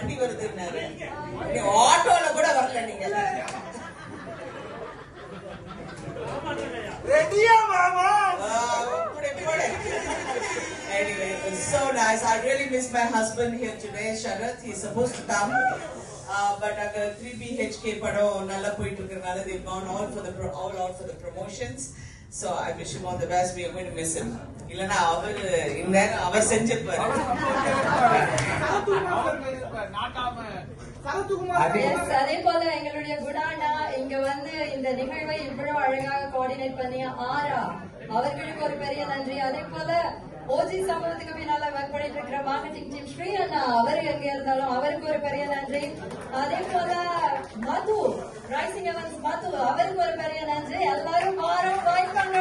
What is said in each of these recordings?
வண்டி வருதுன்னாரு. ஆட்டோல கூட வரல நீங்க. ரெடியா மாமா? Anyway, it was so nice. I really miss my husband here today, Sharath. He's supposed to come. But அங்க 3BHK படம் நல்லா போயிட்டு இருக்கறனால they've gone all out for the promotions. So I wish him all the best. We are going to miss him. இல்லனா அவர் செஞ்சிருப்பாரு. அதே போல எங்களுடைய குணாண்டா இங்க வந்து இந்த நிகழ்வை இவ்வளவு அழகாக கோஆர்டினேட் பண்ணிய ஆரா அவர்களுக்கு ஒரு பெரிய நன்றி. அதே போல ஓஜி சம்பவத்துக்கு பின்னால ஒர்க் பண்ணிட்டு இருக்கிற மார்க்கெட்டிங் டீம் ஸ்ரீ அண்ணா அவர் எங்க இருந்தாலும் அவருக்கு ஒரு பெரிய நன்றி. அதே போல மது ரைசிங் எவன்ஸ் மது அவருக்கு ஒரு பெரிய நன்றி. எல்லாரும் மாறும் வாய்ப்பாங்க.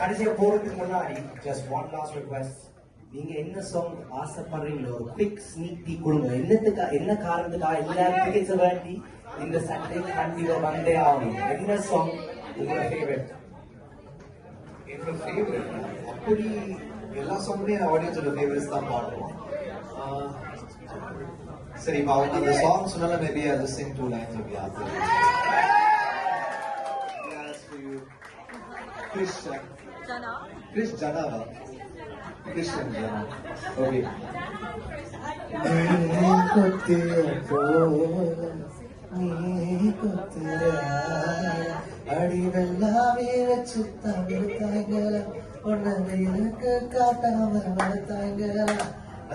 கடைசியா போறதுக்கு முன்னாடி just one last request. நீங்க என்ன சாங் ஆசைப்படுறீங்களோ ஒரு குவிக் ஸ்னீக் பீக் கொடுங்க. என்ன காரணத்துக்காக எல்லா டிக்கெட்ஸ் வேண்டி இந்த சண்டே கண்டிப்பா வந்தே ஆகணும். என்ன சாங் உங்களோட ஃபேவரட்? என்னோட ஃபேவரட் அப்படி எல்லா சாங்குமே ஆடியன்ஸோட ஃபேவரட்ஸ் தான் பாடுவோம். சரி, இப்போ அவங்க அந்த சாங் சொன்னால maybe I just Singh 2 lines of yaad. Chris Jana. Okay. அடிவெல்லாமே வச்சு தவிர்த்தாங்கள உன்னைக்கு காட்டாம வளர்த்தாங்கள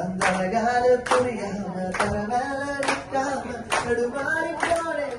அந்த கால புரியாம தரவேல நிற்காம நடுமாறி போனேன்.